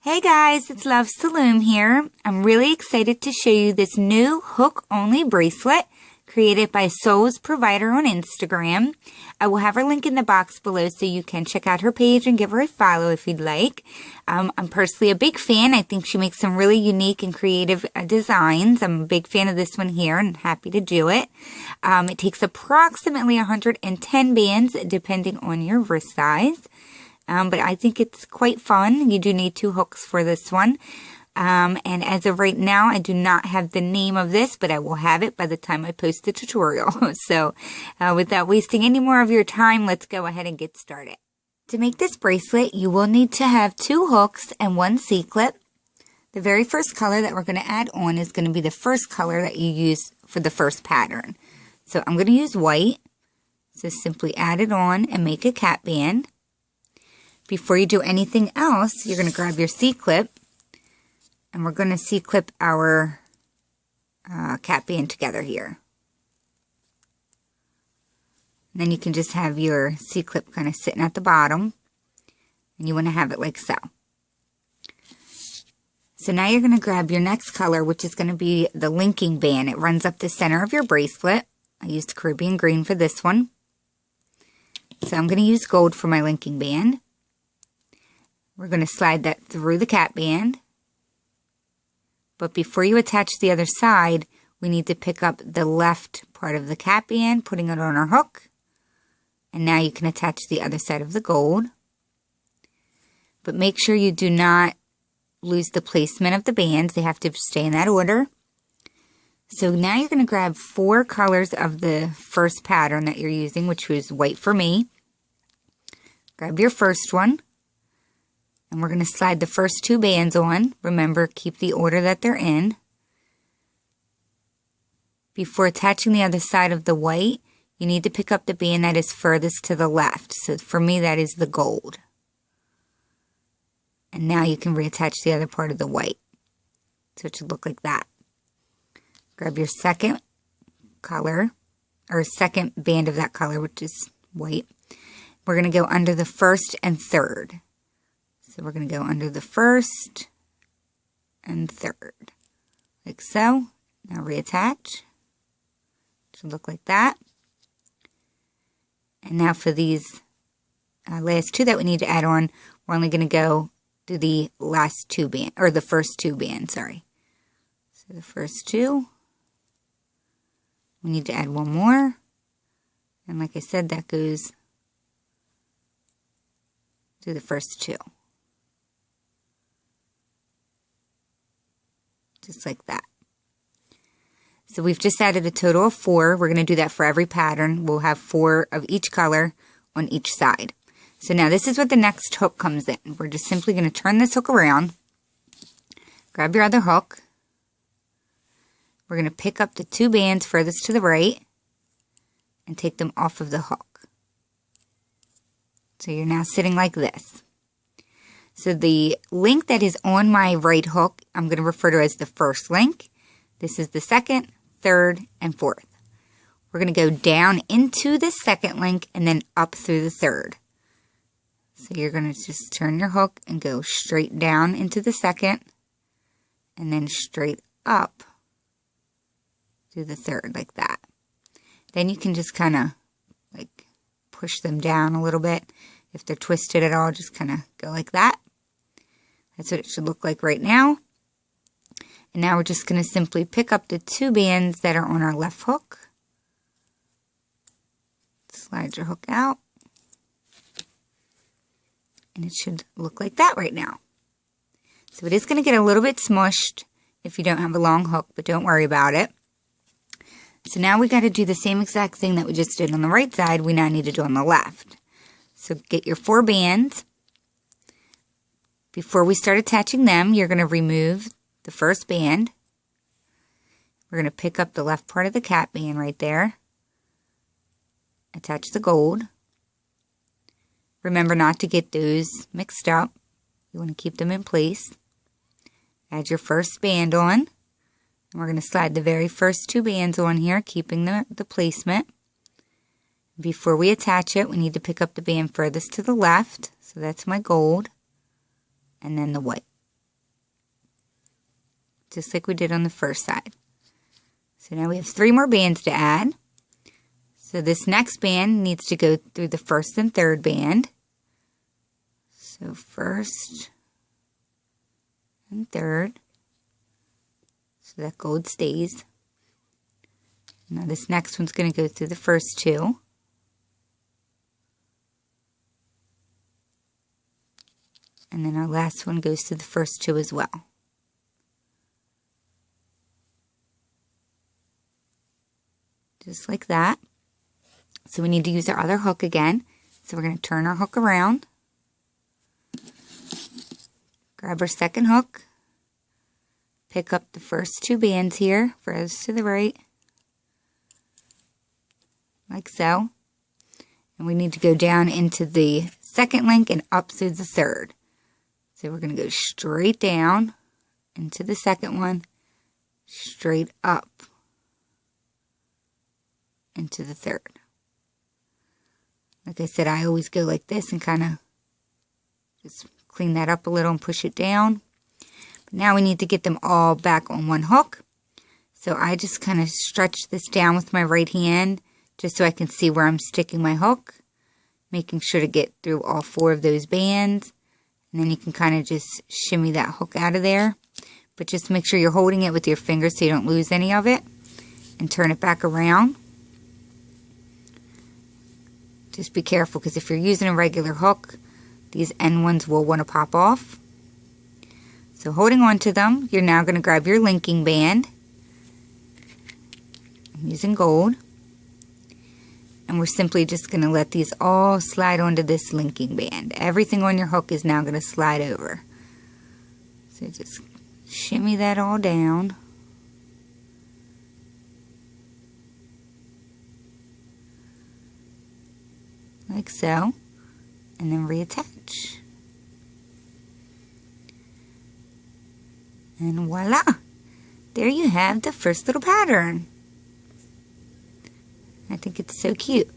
Hey guys, it's Love Saloon here. I'm really excited to show you this new hook-only bracelet created by Soul's Provider on Instagram. I will have her link in the box below so you can check out her page and give her a follow if you'd like. I'm personally a big fan. I think she makes some really unique and creative designs. I'm a big fan of this one here and happy to do it. It takes approximately 110 bands depending on your wrist size. But I think it's quite fun. You do need 2 hooks for this one. And as of right now, I do not have the name of this, but I will have it by the time I post the tutorial. So without wasting any more of your time, let's go ahead and get started. To make this bracelet, you will need to have 2 hooks and 1 C-clip. The very first color that we're going to add on is going to be the first color that you use for the first pattern. So I'm going to use white. So simply add it on and make a cap band. Before you do anything else, you're going to grab your C-clip, and we're going to C-clip our cap band together here. And then you can just have your C-clip kind of sitting at the bottom, and you want to have it like so. So now you're going to grab your next color, which is going to be the linking band. It runs up the center of your bracelet. I used Caribbean green for this one. So I'm going to use gold for my linking band. We're going to slide that through the cap band. But before you attach the other side, we need to pick up the left part of the cap band, putting it on our hook. And now you can attach the other side of the gold. But make sure you do not lose the placement of the bands. They have to stay in that order. So now you're going to grab 4 colors of the first pattern that you're using, which was white for me. Grab your first one. And we're going to slide the first 2 bands on. Remember, keep the order that they're in. Before attaching the other side of the white, you need to pick up the band that is furthest to the left. So for me, that is the gold. And now you can reattach the other part of the white. So it should look like that. Grab your second color, or second band of that color, which is white. We're going to go under the first and third. So we're going to go under the first and third, like so. Now reattach. Should look like that. And now for these last 2 that we need to add on, we're only going to go to the last 2 band, or the first 2 bands, sorry. So the first 2, we need to add 1 more. And like I said, that goes to the first 2. Just like that. So we've just added a total of 4. We're going to do that for every pattern. We'll have 4 of each color on each side. So now this is what the next hook comes in. We're just simply going to turn this hook around. Grab your other hook. We're going to pick up the 2 bands furthest to the right and take them off of the hook. So you're now sitting like this. So the link that is on my right hook, I'm going to refer to as the first link. This is the second, third, and fourth. We're going to go down into the second link and then up through the third. So you're going to just turn your hook and go straight down into the second and then straight up to the third like that. Then you can just kind of like push them down a little bit. If they're twisted at all, just kind of go like that. That's what it should look like right now. And now we're just going to simply pick up the 2 bands that are on our left hook. Slide your hook out. And it should look like that right now. So it is going to get a little bit smushed if you don't have a long hook, but don't worry about it. So now we got to do the same exact thing that we just did on the right side, we now need to do on the left. So get your 4 bands. Before we start attaching them, you're going to remove the first band. We're going to pick up the left part of the cap band right there. Attach the gold. Remember not to get those mixed up. You want to keep them in place. Add your first band on. And we're going to slide the very first 2 bands on here, keeping the placement. Before we attach it, we need to pick up the band furthest to the left. So that's my gold. And then the white. just like we did on the first side. So now we have 3 more bands to add. So this next band needs to go through the first and third band. So first and third. So that gold stays. Now this next one's going to go through the first 2. And then our last one goes through the first 2 as well. Just like that. So we need to use our other hook again. So we're going to turn our hook around. Grab our second hook. Pick up the first 2 bands here, furthest to the right. Like so. And we need to go down into the second link and up through the third. So we're going to go straight down into the second one, straight up into the third. Like I said, I always go like this and kind of just clean that up a little and push it down. But now we need to get them all back on one hook. So I just kind of stretch this down with my right hand just so I can see where I'm sticking my hook, making sure to get through all 4 of those bands. And then you can kind of just shimmy that hook out of there. But just make sure you're holding it with your fingers so you don't lose any of it. And turn it back around. Just be careful because if you're using a regular hook, these end ones will want to pop off. So holding on to them, you're now going to grab your linking band. I'm using gold. And we're simply just going to let these all slide onto this linking band. Everything on your hook is now going to slide over. So just shimmy that all down. Like so. And then reattach. And voila! There you have the first little pattern. I think it's so cute.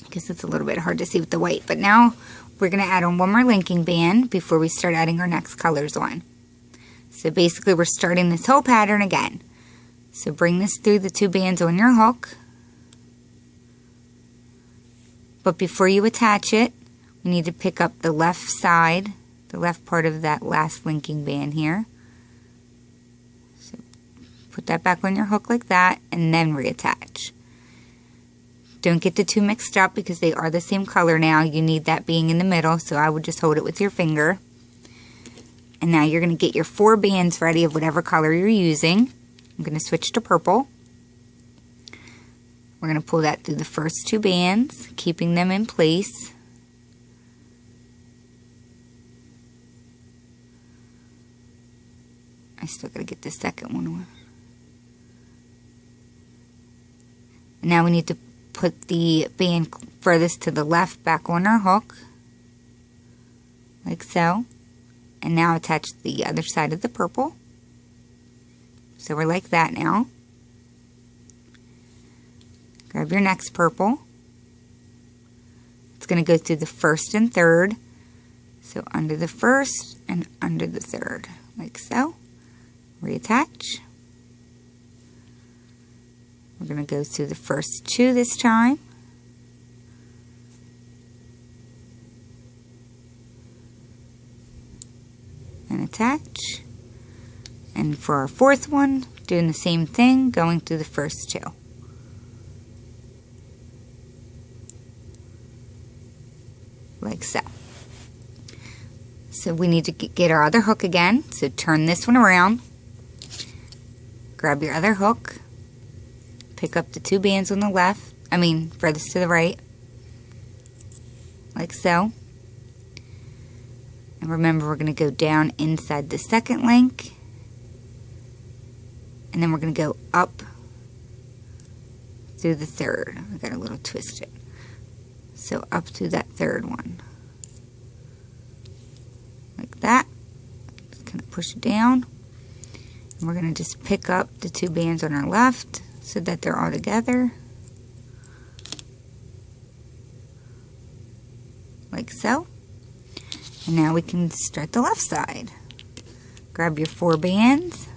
I guess it's a little bit hard to see with the white. But now we're going to add on one more linking band before we start adding our next colors on. So basically we're starting this whole pattern again. So bring this through the 2 bands on your hook. But before you attach it, we need to pick up the left side, the left part of that last linking band here. So put that back on your hook like that and then reattach. Don't get the 2 mixed up because they are the same color now. You need that being in the middle, so I would just hold it with your finger. And now you're going to get your 4 bands ready of whatever color you're using. I'm going to switch to purple. We're going to pull that through the first 2 bands, keeping them in place. I still got to get the second one on. And now we need to put the band furthest to the left back on our hook, like so. And now attach the other side of the purple. So we're like that now. Grab your next purple. It's going to go through the first and third. So under the first and under the third, like so. Reattach. We're going to go through the first 2 this time. And attach. And for our 4th one, doing the same thing, going through the first 2. Like so. So we need to get our other hook again. So turn this one around. Grab your other hook. Pick up the 2 bands on the left, furthest to the right, like so. And remember, we're going to go down inside the second link, and then we're going to go up through the third. I got a little twisted. So up through that third one, like that. Just kind of push it down. And we're going to just pick up the 2 bands on our left, so that they're all together, like so. And now we can start the left side. Grab your 4 bands,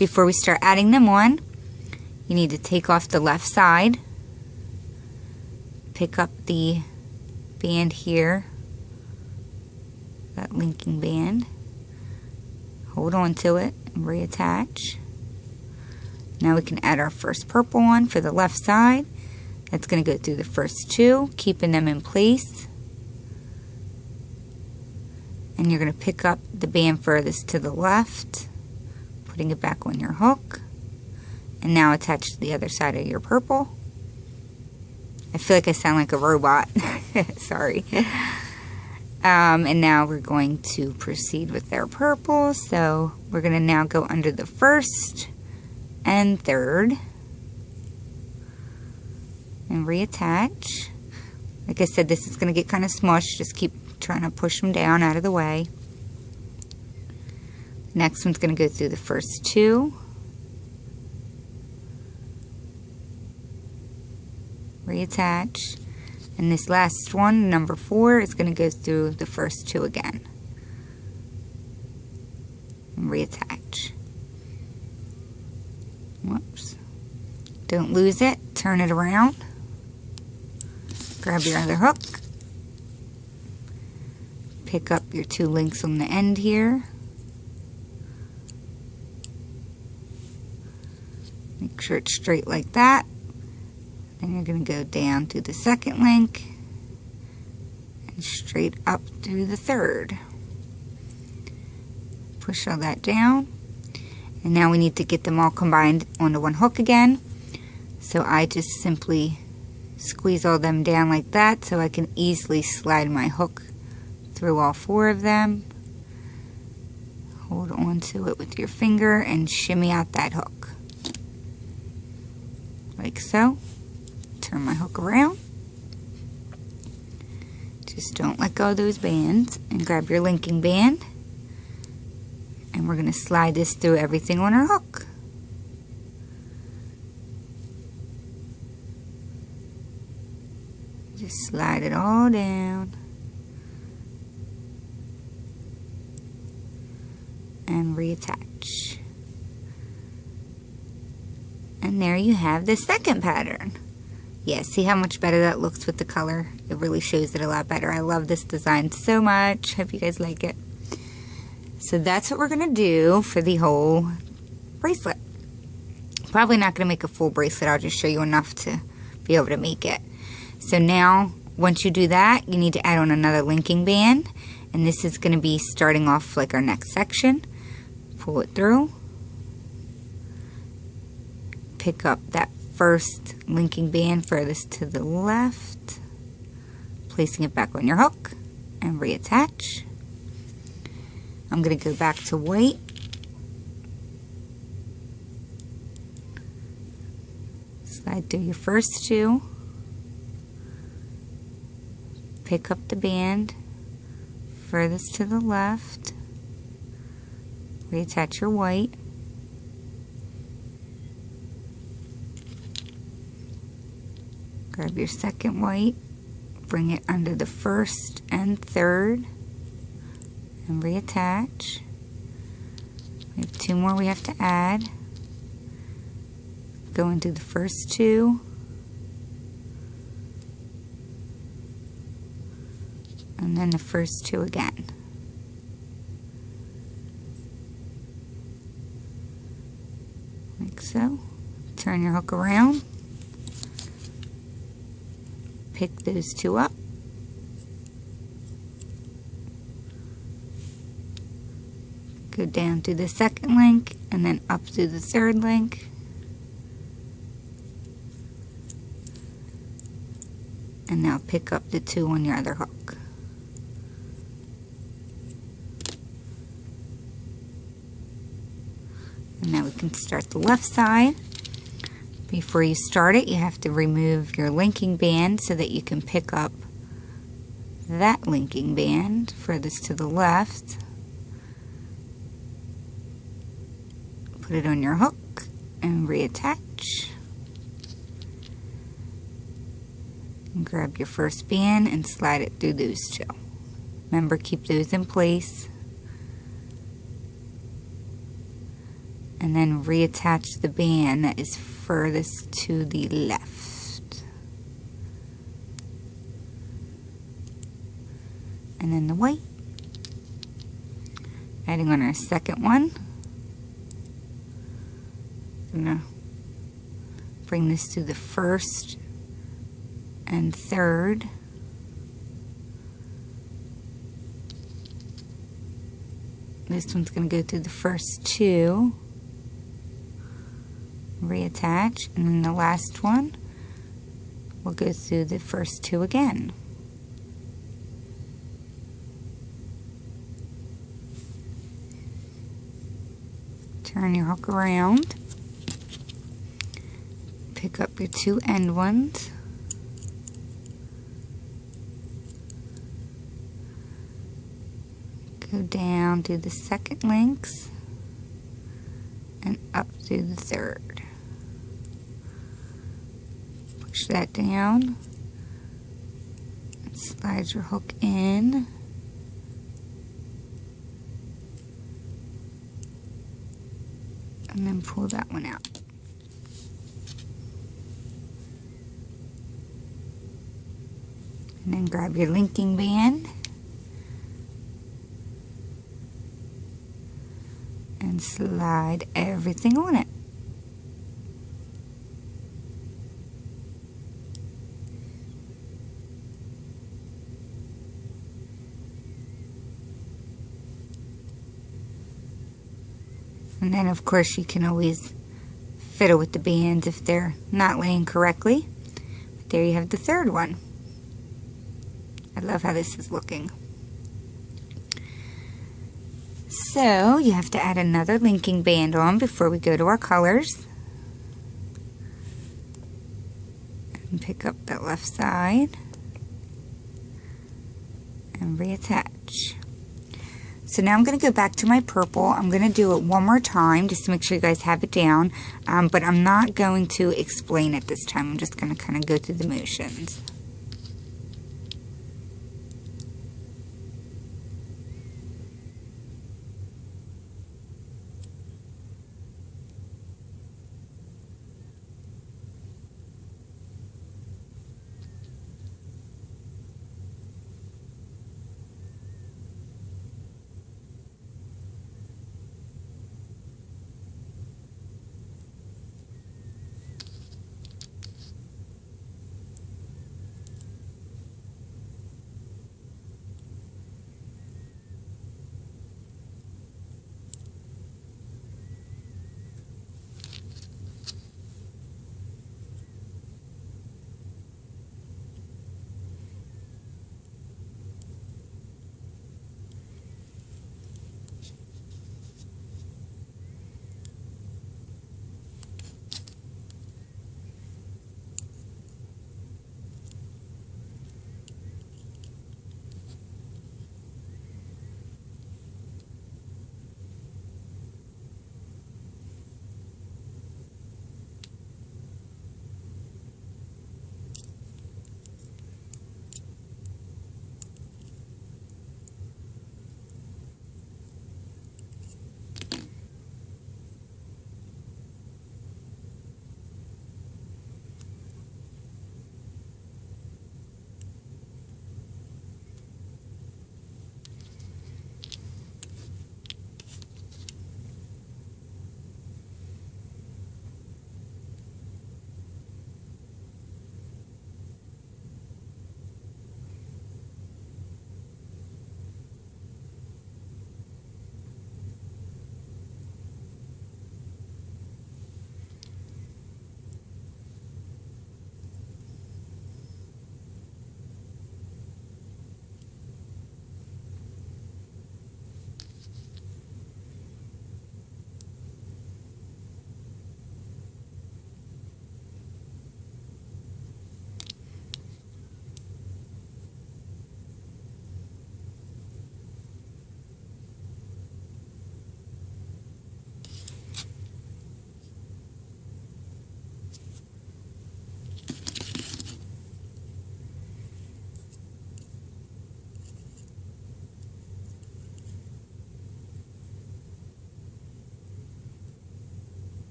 Before we start adding them on, you need to take off the left side, pick up the band here, that linking band, hold on to it and reattach. Now we can add our first purple on for the left side. That's going to go through the first two, keeping them in place. And you're going to pick up the band furthest to the left, putting it back on your hook, and now attach to the other side of your purple. I feel like I sound like a robot. Sorry. And now we're going to proceed with our purple. So we're going to now go under the first and third and reattach. Like I said, this is going to get kind of smushed. Just keep trying to push them down out of the way. Next one's going to go through the first two, reattach, and this last one, number 4, is going to go through the first two again and reattach. Whoops. Don't lose it. Turn it around. Grab your other hook. Pick up your 2 links on the end here. Make sure it's straight like that. Then you're going to go down to the second link and straight up to the third. Push all that down. And now we need to get them all combined onto one hook again. So I just simply squeeze all them down like that so I can easily slide my hook through all 4 of them. Hold on to it with your finger and shimmy out that hook. Like so. Turn my hook around. Just don't let go of those bands and grab your linking band. And we're going to slide this through everything on our hook. Just slide it all down. And reattach. And there you have the second pattern. Yeah, see how much better that looks with the color? It really shows it a lot better. I love this design so much. Hope you guys like it. So that's what we're going to do for the whole bracelet. Probably not going to make a full bracelet. I'll just show you enough to be able to make it. So now, once you do that, you need to add on another linking band. And this is going to be starting off like our next section. Pull it through. Pick up that first linking band furthest to the left. Placing it back on your hook. And reattach. I'm going to go back to white. Slide through your first 2. Pick up the band furthest to the left. Reattach your white. Grab your second white. Bring it under the first and third. And reattach. We have 2 more we have to add. Go into the first 2. And then the first 2 again. Like so. Turn your hook around. Pick those 2 up. Go down to the second link and then up to the third link. And now pick up the 2 on your other hook. And now we can start the left side. Before you start it, you have to remove your linking band so that you can pick up that linking band furthest to the left. Put it on your hook and reattach. And grab your first band and slide it through those 2. Remember, keep those in place. and then reattach the band that is furthest to the left. And then the white. Adding on our second one. I'm gonna bring this to the first and third. This one's going to go through the first two, reattach, and then the last one will go through the first two again. Turn your hook around, pick up your two end ones, go down to the second links and up to the third. Push that down and slide your hook in. And then pull that one out. And then grab your linking band and slide everything on it. And then of course you can always fiddle with the bands if they're not laying correctly. But there you have the third one. I love how this is looking. So you have to add another linking band on before we go to our colors. And pick up that left side and reattach. So now I'm going to go back to my purple. I'm going to do it one more time just to make sure you guys have it down. But I'm not going to explain it this time. I'm just going to kind of go through the motions.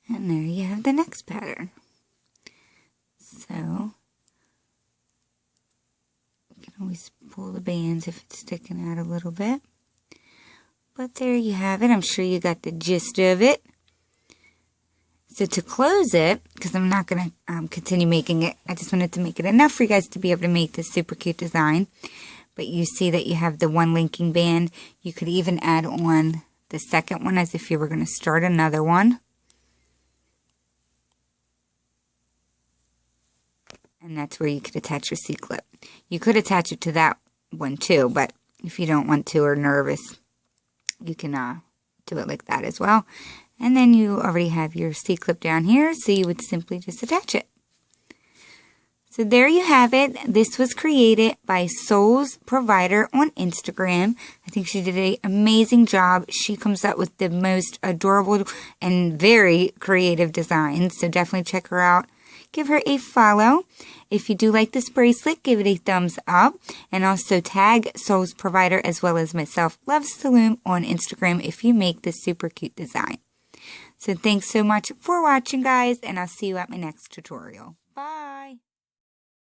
And there you have the next pattern. So, you can always pull the bands if it's sticking out a little bit. But there you have it. I'm sure you got the gist of it. So to close it, because I'm not going to continue making it, I just wanted to make it enough for you guys to be able to make this super cute design. But you see that you have the one linking band. You could even add on the second one as if you were going to start another one. And that's where you could attach your C-clip. You could attach it to that one too, but if you don't want to or nervous, you can do it like that as well. And then you already have your C-clip down here, so you would simply just attach it. So there you have it. This was created by Soul's Provider on Instagram. I think she did an amazing job. She comes up with the most adorable and very creative designs, so definitely check her out. Give her a follow. If you do like this bracelet, give it a thumbs up. And also tag Soul's Provider as well as myself, Loves to Loom, on Instagram if you make this super cute design. So thanks so much for watching, guys, and I'll see you at my next tutorial.